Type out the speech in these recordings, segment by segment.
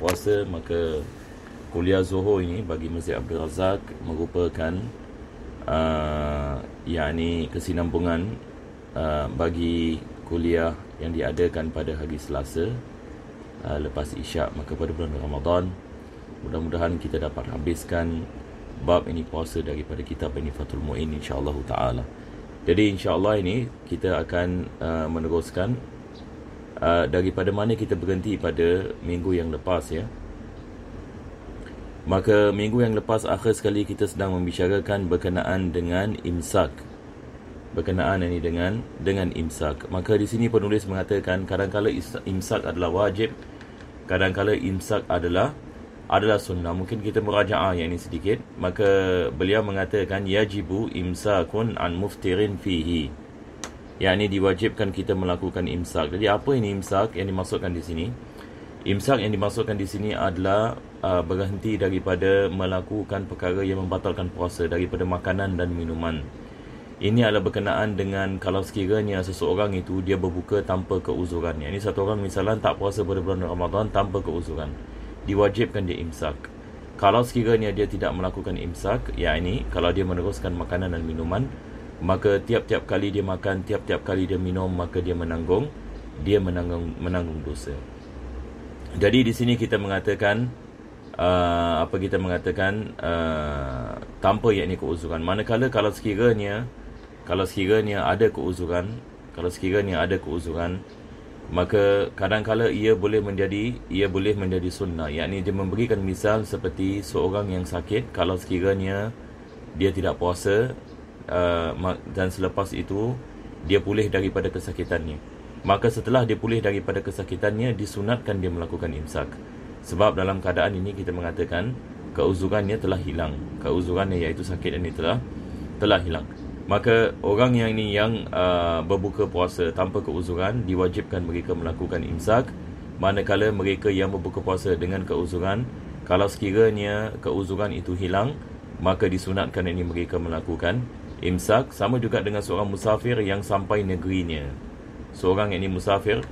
puasa, maka kuliah Zuhur ini bagi Masjid Abdul Razak merupakan yakni kesinambungan bagi kuliah yang diadakan pada hari Selasa lepas Isyak. Maka pada bulan Ramadan, mudah-mudahan kita dapat habiskan bab ini puasa daripada kitab ini Fathul Mu'in, insya-Allah taala. Jadi insya-Allah ini kita akan meneruskan daripada mana kita berhenti pada minggu yang lepas, ya. Maka minggu yang lepas akhir sekali kita sedang membicarakan berkenaan dengan imsak. Berkenaan ini dengan imsak. Maka di sini penulis mengatakan kadang-kala imsak adalah wajib, kadang-kala imsak adalah sunnah. Mungkin kita merajaah yang ini sedikit. Maka beliau mengatakan yajibu imsakun an muftirin fihi. Yang ini diwajibkan kita melakukan imsak. Jadi apa ini imsak yang dimaksudkan di sini? Imsak yang dimaksudkan di sini adalah berhenti daripada melakukan perkara yang membatalkan puasa, daripada makanan dan minuman. Ini adalah berkenaan dengan kalau sekiranya seseorang itu dia berbuka tanpa keuzuran. Ini satu orang misalnya tak puasa pada bulan Ramadan tanpa keuzuran, diwajibkan dia imsak. Kalau sekiranya dia tidak melakukan imsak, yakni kalau dia meneruskan makanan dan minuman, maka tiap-tiap kali dia makan, tiap-tiap kali dia minum, maka dia menanggung dosa. Jadi di sini kita mengatakan tanpa yakni keuzuran. Manakala kalau sekiranya ada keuzuran, maka kadang-kala ia boleh menjadi sunnah. Yakni dia memberikan misal seperti seorang yang sakit, kalau sekiranya dia tidak puasa dan selepas itu dia pulih daripada kesakitannya, maka setelah dia pulih daripada kesakitannya disunatkan dia melakukan imsak. Sebab dalam keadaan ini kita mengatakan keuzurannya telah hilang. Keuzurannya iaitu sakit ini telah hilang. Maka orang yang berbuka puasa tanpa keuzuran, diwajibkan mereka melakukan imsak. Manakala mereka yang berbuka puasa dengan keuzuran, kalau sekiranya keuzuran itu hilang, maka disunatkan ini mereka melakukan imsak. Sama juga dengan seorang musafir yang sampai negerinya. Seorang yang musafir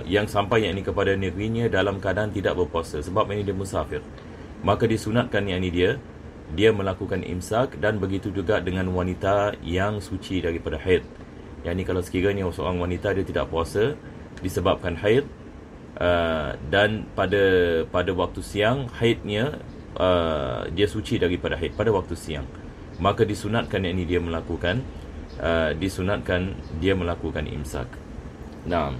yang sampai yang ini kepada negerinya dalam keadaan tidak berpuasa, sebab ini dia musafir, maka disunatkan yang ini dia melakukan imsak. Dan begitu juga dengan wanita yang suci daripada haid. Yang ini kalau sekiranya seorang wanita dia tidak puasa disebabkan haid, dan pada waktu siang haidnya dia suci daripada haid pada waktu siang, maka disunatkan yang ini dia melakukan imsak. Nah,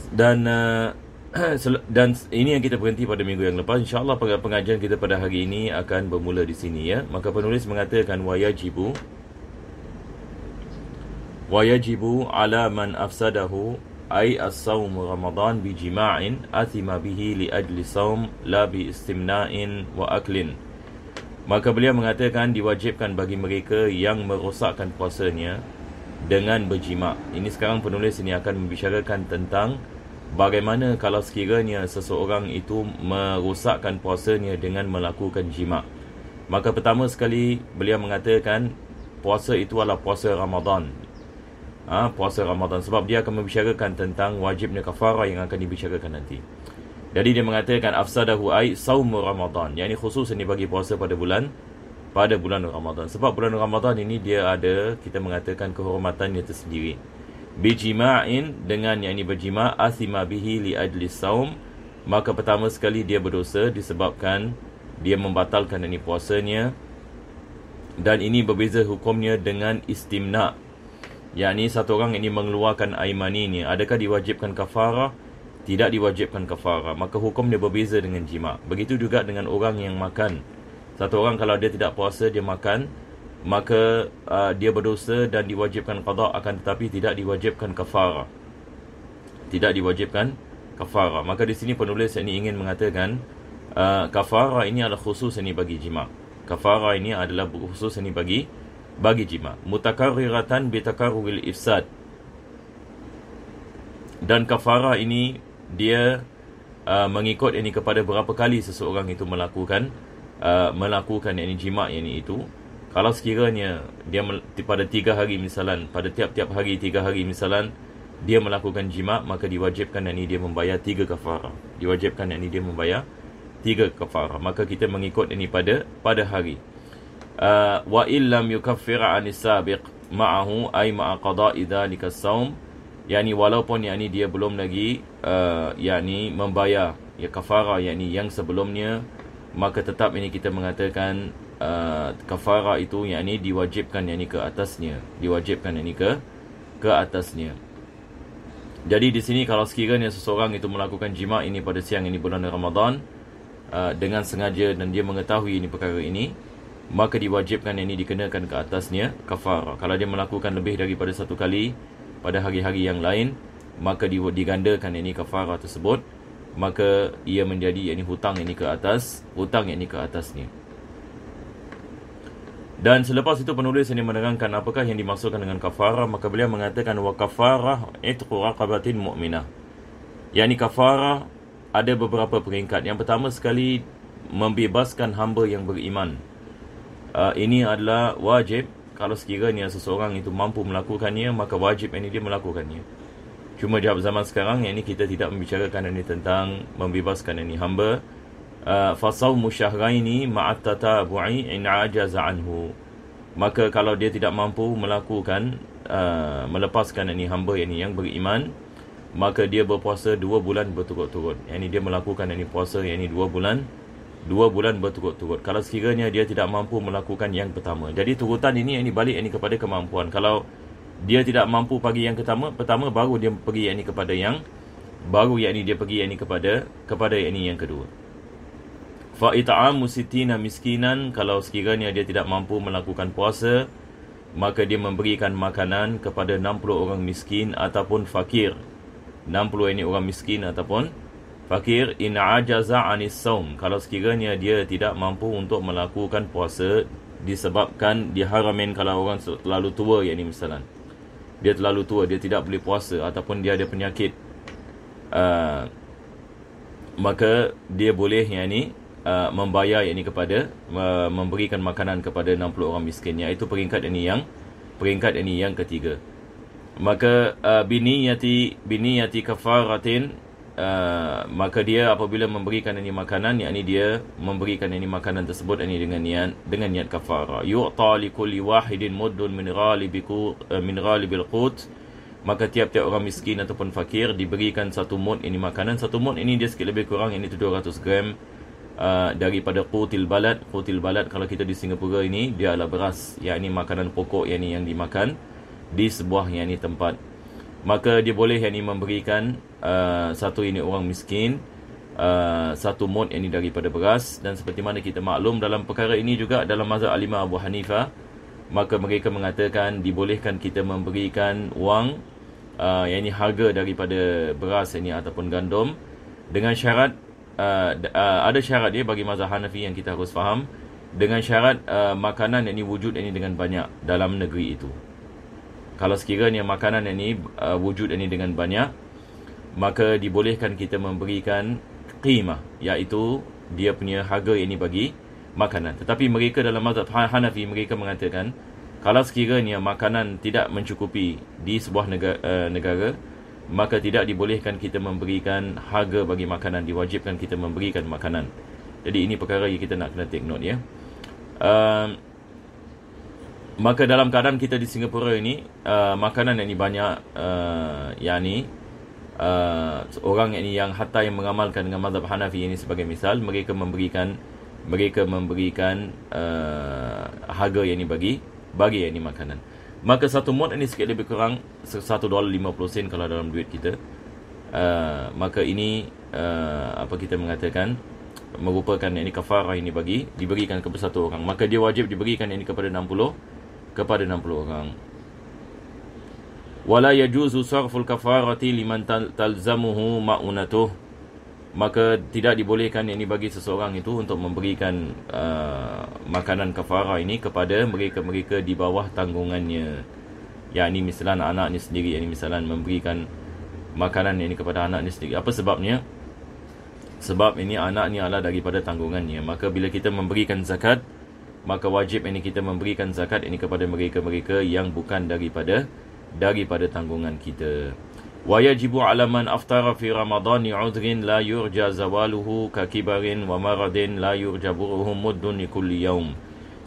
dan ini yang kita berhenti pada minggu yang lepas. InsyaAllah pengajian kita pada hari ini akan bermula di sini, ya. Maka penulis mengatakan wayajibu ala man afsadahu ay as-sawm Ramadan bi jima'in athima bihi li ajli sawm la bi istimna'in wa aklin. Maka beliau mengatakan diwajibkan bagi mereka yang merosakkan puasanya dengan berjima'. Ini sekarang penulis ini akan membicarakan tentang bagaimana kalau sekiranya seseorang itu merosakkan puasanya dengan melakukan jima'. Maka pertama sekali beliau mengatakan puasa itu adalah puasa Ramadan. Puasa Ramadan, sebab dia akan membicarakan tentang wajibnya kafarah yang akan dibicarakan nanti. Jadi dia mengatakan afsadahu ai saum Ramadan, yang ini khusus ini bagi puasa pada bulan Ramadan. Sebab bulan Ramadan ini dia ada, kita mengatakan kehormatannya tersendiri. Bijima'in, dengan yang ini berjima', athima bihi li ajli saum, maka pertama sekali dia berdosa disebabkan dia membatalkan ini puasanya. Dan ini berbeza hukumnya dengan istimna', yakni satu orang ini mengeluarkan air mani ni, adakah diwajibkan kafarah? Tidak diwajibkan kafarah. Maka hukum dia berbeza dengan jima'. Begitu juga dengan orang yang makan. Satu orang kalau dia tidak puasa, dia makan, maka dia berdosa dan diwajibkan qada', akan tetapi tidak diwajibkan kafarah. Maka di sini penulis ini ingin mengatakan kafarah ini adalah khusus ini bagi jima'. Kafarah ini adalah khusus ini bagi jima'. Mutakarriratan bitakarruril ifsad. Dan kafarah ini dia mengikut ini kepada berapa kali seseorang itu melakukan ini jima' ini itu. Kalau sekiranya dia pada 3 hari misalan, pada tiap-tiap hari 3 hari misalan, dia melakukan jima', maka diwajibkan dia membayar 3 kafarah. Diwajibkan dia membayar 3 kafarah. Maka kita mengikut ini pada hari. Wa illam yukaffir 'anis sabiq ma'ahu ay ma'a qada'i dhalika as-saum, yakni walaupun dia belum lagi yakni membayar kafarah yang sebelumnya, maka tetap kita mengatakan kafarah itu yakni diwajibkan ke atasnya, diwajibkan ke atasnya. Jadi di sini kalau sekiranya seseorang itu melakukan jima' ini pada siang ini bulan Ramadan dengan sengaja dan dia mengetahui perkara ini, maka diwajibkan dikenakan ke atasnya kafarah. Kalau dia melakukan lebih daripada 1 kali pada hari-hari yang lain, maka digandakan kafarah tersebut, maka ia menjadi hutang ke atas, hutang ke atasnya. Dan selepas itu penulis ini menerangkan apakah yang dimaksudkan dengan kafarah, maka beliau mengatakan wa kafarah itqu raqabatin mu'minah. Yakni kafarah ada beberapa peringkat. Yang pertama sekali, membebaskan hamba yang beriman. Ini adalah wajib. Kalau sekiranya seseorang itu mampu melakukannya, maka wajib dia melakukannya. Cuma zaman sekarang kita tidak membicarakan tentang membebaskan hamba. Fasawmu syahraini ma'at tatabu'i in ajaza anhu. Maka kalau dia tidak mampu melakukan melepaskan hamba yang beriman, maka dia berpuasa 2 bulan berturut-turut. Dia melakukan puasa 2 bulan berturut-turut. Kalau sekiranya dia tidak mampu melakukan yang pertama. Jadi turutan ini balik kepada kemampuan. Kalau dia tidak mampu pagi yang pertama, baru dia pergi kepada yang baru, dia pergi kepada yang kedua. Fa it'amu sittina miskinan, kalau sekiranya dia tidak mampu melakukan puasa, maka dia memberikan makanan kepada 60 orang miskin ataupun fakir. 60 orang miskin ataupun fakir. In ajaza anis saum, kalau sekiranya dia tidak mampu untuk melakukan puasa disebabkan diharamin, kalau orang terlalu tua misalnya, dia terlalu tua, dia tidak boleh puasa ataupun dia ada penyakit, maka dia boleh membayar kepada memberikan makanan kepada 60 orang miskin. Iaitu peringkat yang ketiga. Maka biniyati kafaratin, maka dia apabila memberikan makanan, yakni dia memberikan makanan tersebut dengan niat kafarah. Yu'ta likulli wahidin muddun min ghalibil qut, maka tiap-tiap orang miskin ataupun fakir diberikan 1 mud makanan. 1 mud dia sikit lebih kurang 700 gram daripada qutil balad. Qutil balad kalau kita di Singapura dia adalah beras, yakni makanan pokok yang dimakan di sebuah tempat. Maka dia boleh memberikan 1 orang miskin 1 mud daripada beras. Dan seperti mana kita maklum dalam perkara ini juga dalam mazhab Al-Imam Abu Hanifah, maka mereka mengatakan dibolehkan kita memberikan wang harga daripada beras ataupun gandum, dengan syarat ada syarat dia bagi mazhab Hanafi yang kita harus faham, dengan syarat makanan wujud dengan banyak dalam negeri itu. Kalau sekiranya makanan wujud dengan banyak, maka dibolehkan kita memberikan qimah, iaitu dia punya harga bagi makanan. Tetapi mereka dalam mazhab Hanafi, mereka mengatakan kalau sekiranya makanan tidak mencukupi di sebuah negara, maka tidak dibolehkan kita memberikan harga bagi makanan, diwajibkan kita memberikan makanan. Jadi ini perkara yang kita nak kena take note Maka dalam keadaan kita di Singapura makanan banyak, orang yang hatta yang mengamalkan dengan mazhab Hanafi sebagai misal, mereka memberikan harga bagi makanan. Maka 1 mud sikit lebih kurang $1.50 kalau dalam duit kita. Maka ini apa kita mengatakan merupakan kafarah diberikan kepada 1 orang. Maka dia wajib diberikan kepada 60 orang. Wala yajuzu sarful kafarati liman talzamuhu ma'unatuh, maka tidak dibolehkan bagi seseorang itu untuk memberikan makanan kafarah kepada mereka-mereka di bawah tanggungannya. Yakni misalnya anaknya sendiri, misalnya memberikan makanan kepada anaknya sendiri. Apa sebabnya? Sebab anaknya adalah daripada tanggungannya. Maka bila kita memberikan zakat, maka wajib kita memberikan zakat kepada mereka-mereka yang bukan daripada tanggungan kita. Wa yajibu 'ala man aftara fi ramadhani 'udhrin la yurja zawaluhu ka kibarin wa maradin la yurja buruhu muddun li kulli yaum.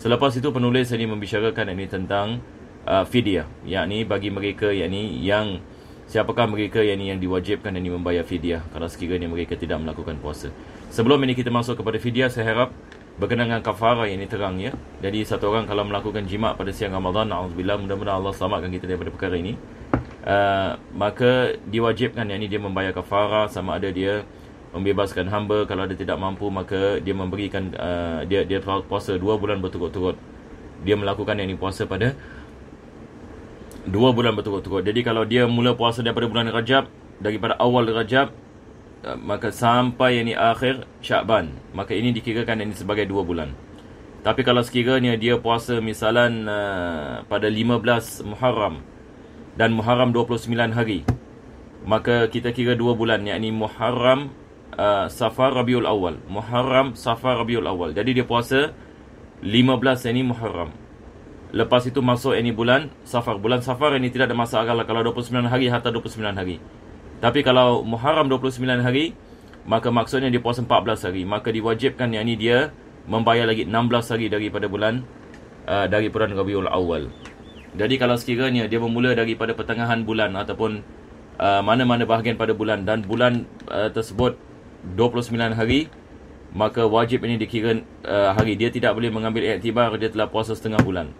Selepas itu penulis ini membicarakan ini tentang fidyah, yakni bagi mereka yakni yang siapakah mereka yang diwajibkan ini membayar fidyah kalau sekiranya mereka tidak melakukan puasa. Sebelum ini kita masuk kepada fidyah, saya harap berkenaan dengan kafarah yang ini terang ya. Jadi satu orang kalau melakukan jima' pada siang Ramadan, na'udzubillah, mudah-mudahan Allah selamatkan kita daripada perkara ini, maka diwajibkan yakni dia membayar kafarah, sama ada dia membebaskan hamba. Kalau dia tidak mampu, maka dia memberikan dia puasa 2 bulan berturut-turut. Dia melakukan yakni puasa pada 2 bulan berturut-turut. Jadi kalau dia mula puasa daripada bulan Rajab, daripada awal Rajab maka sampai yakni akhir Sya'ban, maka ini dikirakan ini sebagai 2 bulan. Tapi kalau sekiranya dia puasa misalan pada 15 Muharram dan Muharram 29 hari, maka kita kira 2 bulan, yakni Muharram, Safar, Rabiul Awal. Muharram, Safar, Rabiul Awal. Jadi dia puasa 15 ini Muharram. Lepas itu masuk ini bulan Safar. Bulan Safar ini tidak ada masalah kalau 29 hari hatta 29 hari. Tapi kalau Muharram 29 hari, maka maksudnya dia puasa 14 hari. Maka diwajibkan yakni dia membayar lagi 16 hari daripada bulan Rabiul Awal. Jadi kalau sekiranya dia bermula daripada pertengahan bulan ataupun mana-mana bahagian pada bulan, dan bulan tersebut 29 hari, maka wajib ini dikira hari. Dia tidak boleh mengambil iktibar dia telah puasa setengah bulan.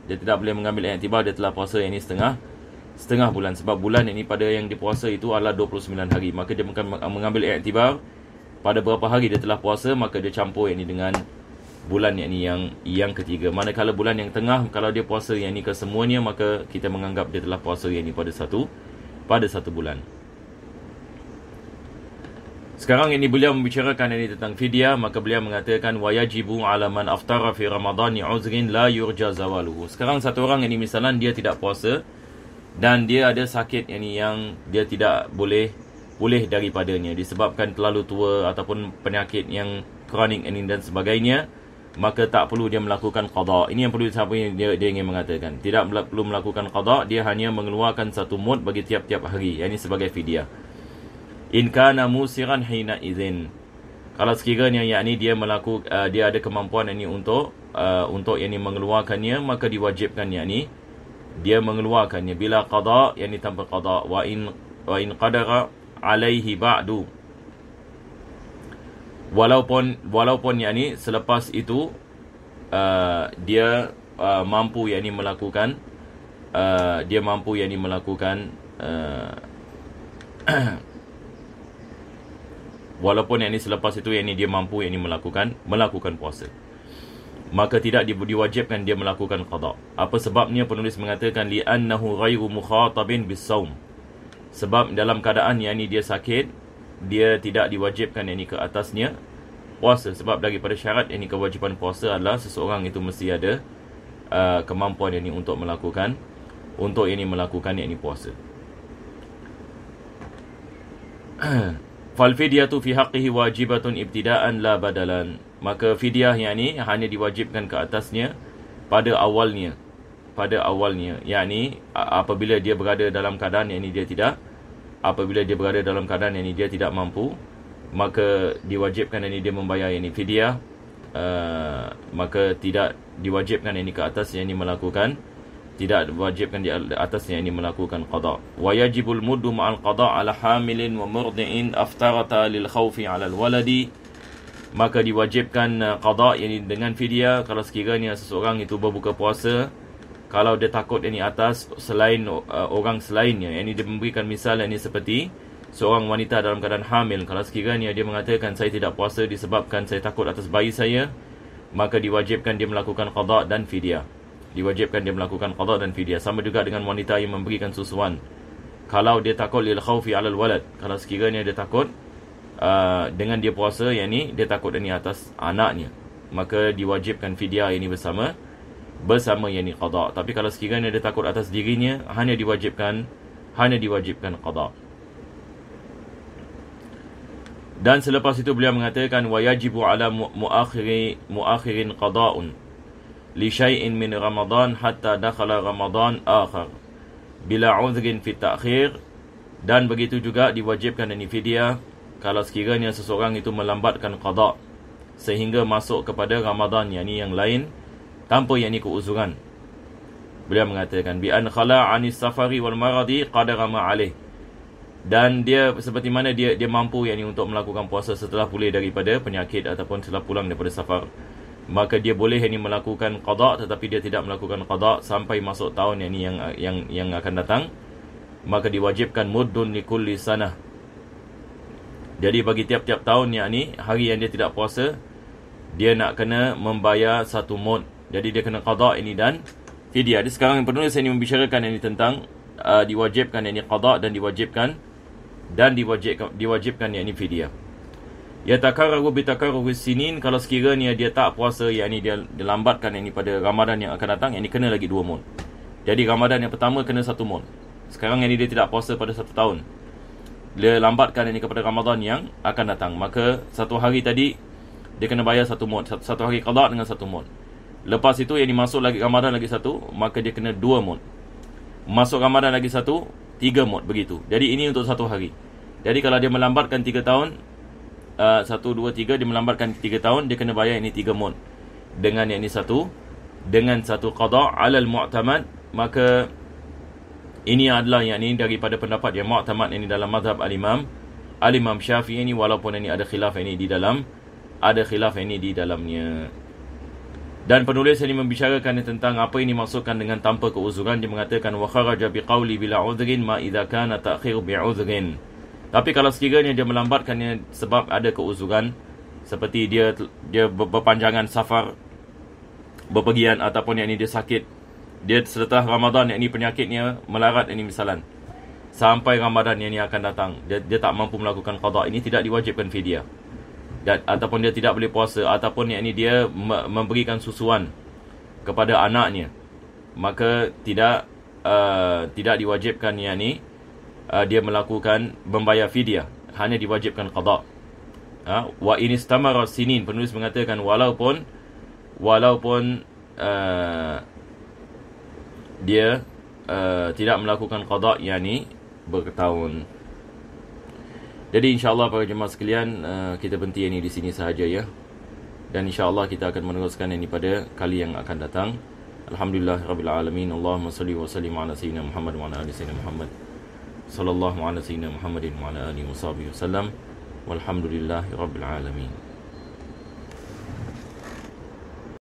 Dia tidak boleh mengambil iktibar dia telah puasa ini setengah bulan. Sebab bulan ini pada yang dipuasa itu adalah 29 hari. Maka dia bukan mengambil iktibar pada berapa hari dia telah puasa, maka dia campur ini dengan bulan yang ketiga. Manakala bulan yang tengah, kalau dia puasa yang ini kesemuanya, maka kita menganggap dia telah puasa yang ini pada satu bulan. Sekarang ini beliau membicarakan ini tentang fidyah, maka beliau mengatakan wa yajibu 'ala man aftara fi ramadhani 'udhrin la yurja zawaluhu. Sekarang satu orang ini misalan dia tidak puasa dan dia ada sakit yang dia tidak boleh pulih daripadanya disebabkan terlalu tua ataupun penyakit yang kronik ini dan sebagainya, maka tak perlu dia melakukan qada. Ini yang perlu dia ingin mengatakan. Tidak perlu melakukan qada, dia hanya mengeluarkan satu mud bagi tiap-tiap hari. Ini sebagai fidyah. In kana musiran hina idzin. Kalau sekiranya yakni dia dia ada kemampuan ini untuk yakni mengeluarkannya, maka diwajibkan yakni dia mengeluarkannya bila qada, yakni tanpa qada. Wa in qadara alaihi ba'du. Walaupun yakni selepas itu dia mampu yakni melakukan walaupun yakni selepas itu yakni dia mampu yakni melakukan puasa, maka tidak diwajibkan dia melakukan qada. Apa sebabnya? Penulis mengatakan li'annahu ghairu mukhatabin bis-shaum. Sebab dalam keadaan yakni dia sakit, dia tidak diwajibkan yakni ke atasnya puasa. Sebab daripada syarat yakni kewajipan puasa adalah seseorang itu mesti ada kemampuan yakni untuk melakukan yakni puasa. Fal fidyatu fi haqqihi wajibatun ibtida'an la badalan. Maka fidyah yakni hanya diwajibkan ke atasnya pada awalnya, yakni apabila dia berada dalam keadaan yakni dia tidak mampu, maka diwajibkan yakni dia membayar yakni fidyah. Maka tidak diwajibkan yakni ke atas yakni melakukan qada. Wa yajibul muddu ma'al qada ala hamilin wa murdi'in aftarata lil khawfi 'ala al waladi. Maka diwajibkan qada yakni dengan fidyah kalau sekiranya seseorang itu berbuka puasa kalau dia takut yakni atas selain orang selainnya. Yakni dia memberikan misal yakni seperti seorang wanita dalam keadaan hamil. Kalau sekiranya dia mengatakan saya tidak puasa disebabkan saya takut atas bayi saya, maka diwajibkan dia melakukan qada dan fidyah. Sama juga dengan wanita yang memberikan susuan. Kalau dia takut lil khawfi 'alal walad, kalau sekiranya dia takut dengan dia puasa yakni dia takut yakni atas anaknya, maka diwajibkan fidyah ini bersama yakni qada. Tapi kalau sekiranya dia takut atas dirinya, hanya diwajibkan qada. Dan selepas itu beliau mengatakan wa yajibu 'ala muakhirin qada'un li syai'in min Ramadan hatta dakhala Ramadan akhar bila 'udhrin fi ta'khir Dan begitu juga diwajibkan ini fidyah kalau sekiranya seseorang itu melambatkan qada sehingga masuk kepada Ramadan yang lain tanpa keuzuran. Beliau mengatakan bi an khala anis safari wal maradi qadara ma alaih. Dan dia seperti mana dia mampu untuk melakukan puasa setelah pulih daripada penyakit ataupun setelah pulang daripada safar, maka dia boleh melakukan qada, tetapi dia tidak melakukan qada sampai masuk tahun yang akan datang. Maka diwajibkan muddun likulli sanah. Jadi bagi tiap-tiap tahun hari yang dia tidak puasa, dia nak kena membayar 1 mud. Jadi dia kena qada dan fidyah. Jadi sekarang penulis ini membicarakan tentang diwajibkan qada dan diwajibkan fidyah. Ya takarraru bi takarruri sinin, kalau sekiranya dia tak puasa dia lambatkan pada Ramadan yang akan datang, kena lagi 2 mud. Jadi Ramadan yang pertama kena 1 mud. Sekarang dia tidak puasa pada 1 tahun, dia lambatkan kepada Ramadan yang akan datang, maka 1 hari tadi dia kena bayar 1 mud, 1 hari qada dengan 1 mud. Lepas itu masuk lagi Ramadan lagi 1, maka dia kena 2 mud. Masuk Ramadan lagi 1, 3 mud, begitu. Jadi ini untuk 1 hari. Jadi kalau dia melambatkan 3 tahun, 1, 2, 3, dia melambatkan 3 tahun, dia kena bayar 3 mud. Dengan dengan 1 qada alal mu'tamad, maka ini adalah daripada pendapat yang mu'tamad dalam mazhab al-Imam Syafi'i walaupun ada khilaf di dalamnya. Dan penulis ini membicarakan tentang apa ini maksudkan dengan tanpa keuzuran. Dia mengatakan wa kharaja biqauli bila udhrin ma idza kana ta'khir bi'udhrin. Tapi kalau sekiranya dia melambatkannya sebab ada keuzuran, seperti dia berpanjangan safar, berpergian, ataupun dia sakit, dia setelah Ramadan penyakitnya melarat misalan, sampai Ramadan yang akan datang, dia tak mampu melakukan qada, ini tidak diwajibkan fidyah. Ataupun dia tidak boleh puasa, ataupun dia memberikan susuan kepada anaknya, maka tidak diwajibkan dia melakukan membayar fidyah, hanya diwajibkan qada. Wa in istamara sinin, penulis mengatakan walaupun dia tidak melakukan qada bertahun. Jadi insya-Allah para jemaah sekalian, kita berhenti di sini sahaja ya. Dan insya-Allah kita akan meneruskan pada kali yang akan datang. Alhamdulillahirabbil alamin. Allahumma shalli wa sallim ala sayyidina Muhammad wa ala ali sayyidina Muhammad. Sallallahu ala sayyidina Muhammadin wa ala alihi washabihi wasallam. Walhamdulillahirabbil alamin.